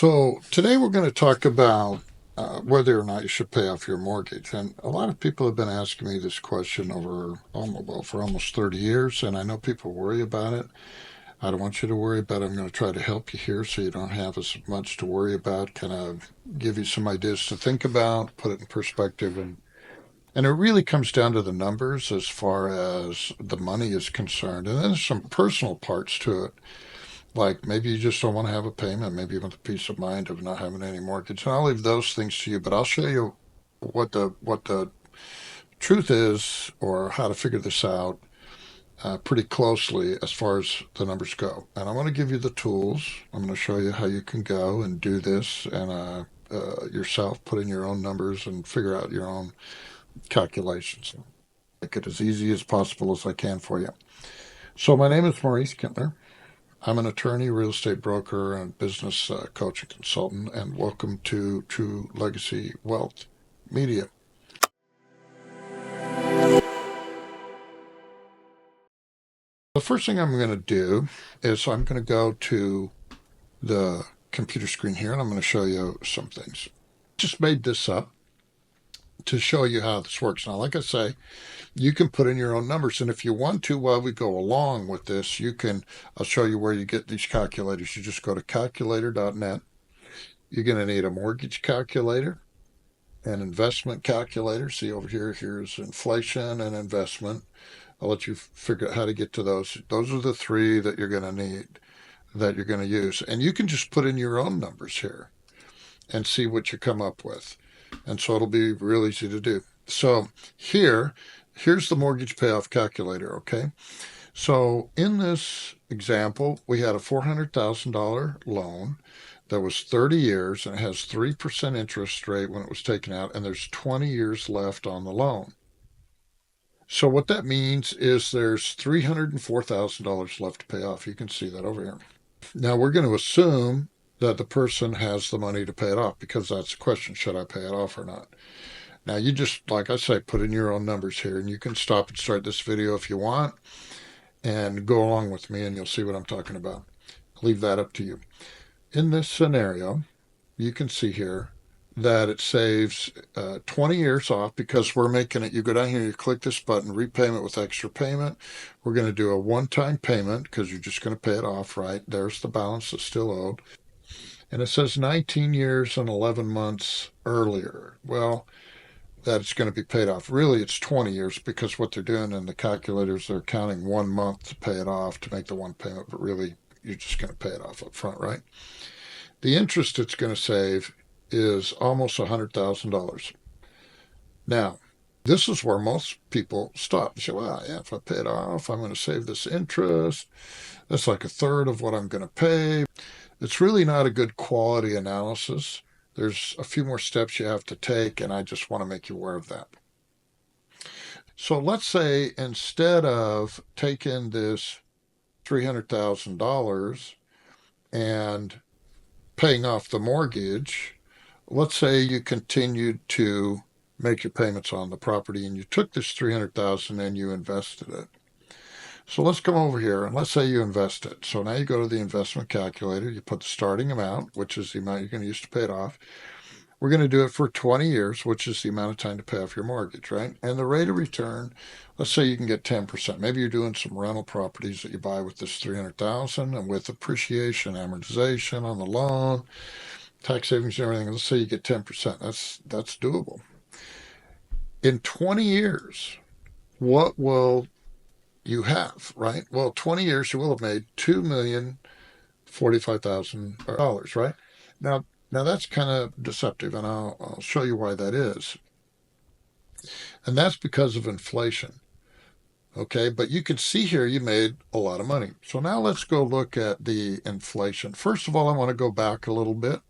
So today we're going to talk about whether or not you should pay off your mortgage. And a lot of people have been asking me this question for almost 30 years, and I know people worry about it. I don't want you to worry about it. I'm going to try to help you here so you don't have as much to worry about, kind of give you some ideas to think about, put it in perspective. And it really comes down to the numbers as far as the money is concerned. And then there's some personal parts to it. Like maybe you just don't want to have a payment. Maybe you want the peace of mind of not having any mortgage. And I'll leave those things to you, but I'll show you what the truth is or how to figure this out pretty closely as far as the numbers go. And I want to give you the tools. I'm going to show you how you can go and do this and yourself, put in your own numbers and figure out your own calculations. Make it as easy as possible as I can for you. So my name is Maurice Kintner. I'm an attorney, real estate broker, and business coach and consultant, and welcome to True Legacy Wealth Media. The first thing I'm going to do is I'm going to go to the computer screen here, and I'm going to show you some things. Just made this up to show you how this works. Now, like I say, you can put in your own numbers, and if you want to, while we go along with this, I'll show you where you get these calculators. You just go to calculator.net. You're going to need a mortgage calculator, an investment calculator. See over here, here's inflation and investment. I'll let you figure out how to get to those. Those are the three that you're going to need, that you're going to use. And you can just put in your own numbers here and see what you come up with. And so it'll be real easy to do. So here's the mortgage payoff calculator, okay? So in this example, we had a $400,000 loan that was 30 years and it has 3% interest rate when it was taken out, and there's 20 years left on the loan. So what that means is there's $304,000 left to pay off. You can see that over here. Now we're going to assume that the person has the money to pay it off, because that's the question, should I pay it off or not? Now you just, like I say, put in your own numbers here, and you can stop and start this video if you want and go along with me and you'll see what I'm talking about. I'll leave that up to you. In this scenario, you can see here that it saves 20 years off, because we're making it, you go down here, you click this button, repayment with extra payment. We're going to do a one-time payment because you're just going to pay it off, right? There's the balance that's still owed. And it says 19 years and 11 months earlier. Well, that it's going to be paid off. Really, it's 20 years, because what they're doing in the calculators, they're counting 1 month to pay it off to make the one payment, but really, you're just going to pay it off up front, right? The interest it's going to save is almost $100,000. Now, this is where most people stop. They say, well, yeah, if I pay it off, I'm going to save this interest. That's like a third of what I'm going to pay. It's really not a good quality analysis. There's a few more steps you have to take, and I just want to make you aware of that. So let's say instead of taking this $300,000 and paying off the mortgage, let's say you continued to make your payments on the property and you took this $300,000 and you invested it. So let's come over here and let's say you invest it. So now you go to the investment calculator, you put the starting amount, which is the amount you're going to use to pay it off. We're going to do it for 20 years, which is the amount of time to pay off your mortgage, right? And the rate of return, let's say you can get 10%. Maybe you're doing some rental properties that you buy with this 300,000, and with appreciation, amortization on the loan, tax savings and everything, let's say you get 10%. That's doable. In 20 years, what will you have, right? Well, 20 years, you will have made $2,045,000, right? Now that's kind of deceptive, and I'll show you why that is. And that's because of inflation. Okay, but you can see here you made a lot of money. So now let's go look at the inflation. First of all, I want to go back a little bit.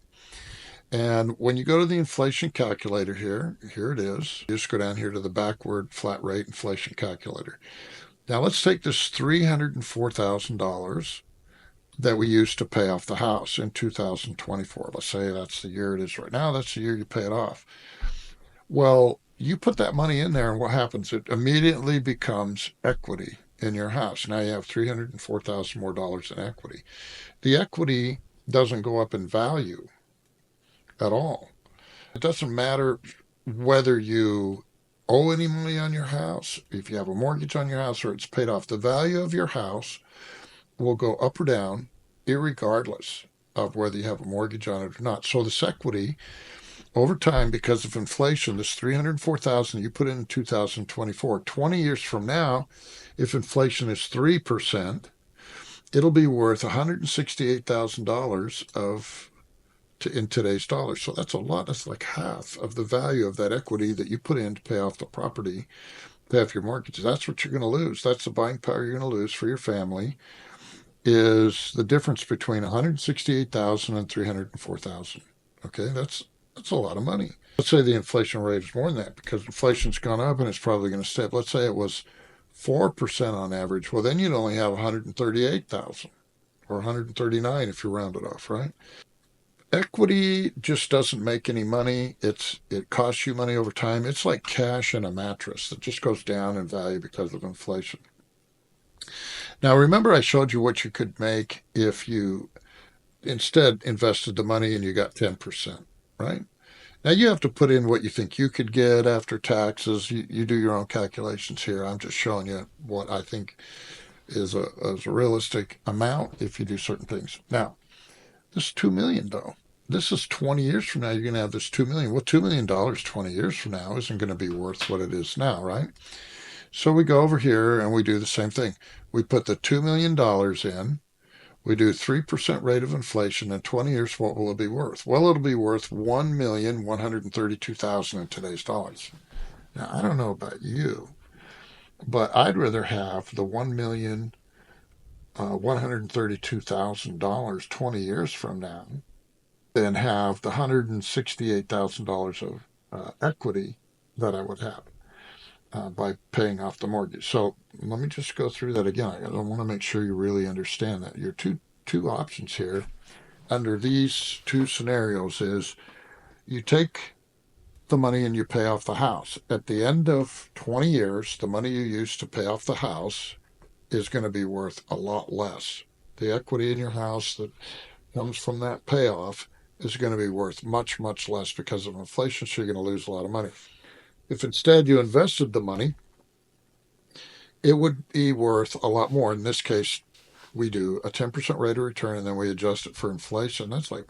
And when you go to the inflation calculator here it is. You just go down here to the backward flat rate inflation calculator. Now let's take this $304,000 that we used to pay off the house in 2024. Let's say that's the year it is right now. That's the year you pay it off. Well, you put that money in there, and what happens? It immediately becomes equity in your house. Now you have $304,000 more dollars in equity. The equity doesn't go up in value at all. It doesn't matter whether you owe any money on your house, if you have a mortgage on your house, or it's paid off. The value of your house will go up or down, irregardless of whether you have a mortgage on it or not. So this equity over time, because of inflation, this 304,000 you put in 2024, 20 years from now, if inflation is 3%, it'll be worth $168,000 in today's dollars. So that's a lot. That's like half of the value of that equity that you put in to pay off the property, pay off your mortgages. That's what you're going to lose. That's the buying power you're going to lose for your family, is the difference between 168,000 and 304,000. Okay, that's a lot of money. Let's say the inflation rate is more than that, because inflation's gone up and it's probably going to stay up. Let's say it was 4% on average. Well, then you'd only have 138,000 or 139 if you round it off, right? Equity just doesn't make any money. It costs you money over time. It's like cash in a mattress that just goes down in value because of inflation. Now, remember I showed you what you could make if you instead invested the money and you got 10%, right? Now you have to put in what you think you could get after taxes. You do your own calculations here. I'm just showing you what I think is a realistic amount if you do certain things. Now, this 2 million though. This is 20 years from now, you're going to have this 2 million. Well, $2 million 20 years from now isn't going to be worth what it is now, right? So we go over here and we do the same thing. We put the $2 million in. We do 3% rate of inflation in 20 years. What will it be worth? Well, it'll be worth 1,132,000 in today's dollars. Now, I don't know about you, but I'd rather have the $1,132,000 20 years from now than have the $168,000 of equity that I would have by paying off the mortgage. So let me just go through that again. I want to make sure you really understand that. Your two options here under these two scenarios is you take the money and you pay off the house. At the end of 20 years, the money you used to pay off the house is going to be worth a lot less. The equity in your house that comes from that payoff is going to be worth much, much less because of inflation, so you're going to lose a lot of money. If instead you invested the money, it would be worth a lot more. In this case, we do a 10% rate of return and then we adjust it for inflation. That's like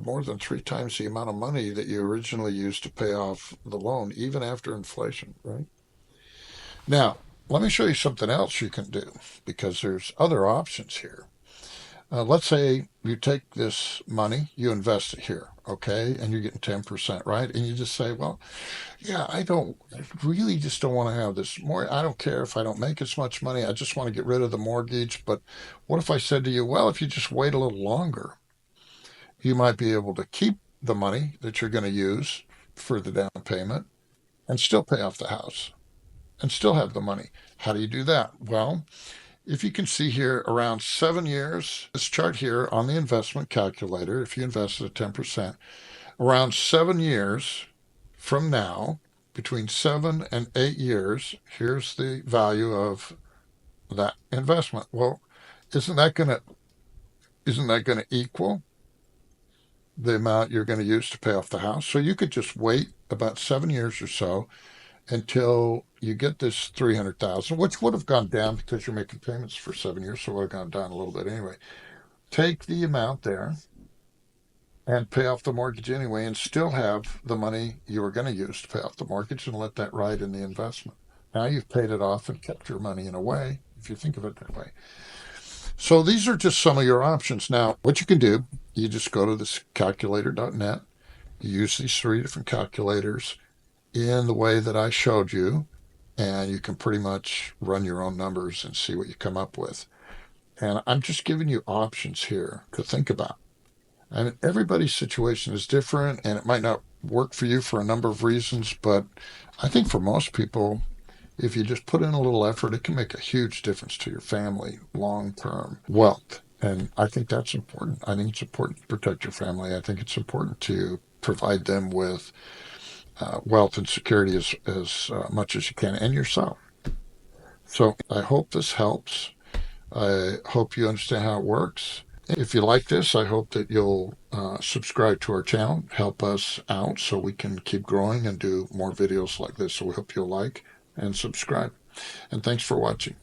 more than three times the amount of money that you originally used to pay off the loan, even after inflation, right? Now, let me show you something else you can do, because there's other options here. Let's say you take this money, you invest it here, okay, and you're getting 10%, right? And you just say, well, yeah, I really just don't want to have this more. I don't care if I don't make as much money. I just want to get rid of the mortgage. But what if I said to you, well, if you just wait a little longer, you might be able to keep the money that you're going to use for the down payment and still pay off the house and still have the money. How do you do that? Well, if you can see here, around 7 years, this chart here on the investment calculator, if you invested at 10%, around 7 years from now, between 7 and 8 years, here's the value of that investment. Well, isn't that going to equal the amount you're going to use to pay off the house? So you could just wait about 7 years or so until you get this 300,000, which would have gone down because you're making payments for 7 years, so it would have gone down a little bit anyway. Take the amount there and pay off the mortgage anyway, and still have the money you were going to use to pay off the mortgage and let that ride in the investment. Now you've paid it off and kept your money in a way, if you think of it that way. So these are just some of your options. Now, what you can do, you just go to this calculator.net, you use these three different calculators in the way that I showed you, and you can pretty much run your own numbers and see what you come up with. And I'm just giving you options here to think about. I mean, everybody's situation is different, and it might not work for you for a number of reasons, but I think for most people, if you just put in a little effort, it can make a huge difference to your family long-term wealth. And I think that's important. I think it's important to protect your family. I think it's important to provide them with wealth and security as much as you can, and yourself. So I hope this helps. I hope you understand how it works. If you like this, I hope that you'll subscribe to our channel. Help us out so we can keep growing and do more videos like this. So we hope you'll like and subscribe. And thanks for watching.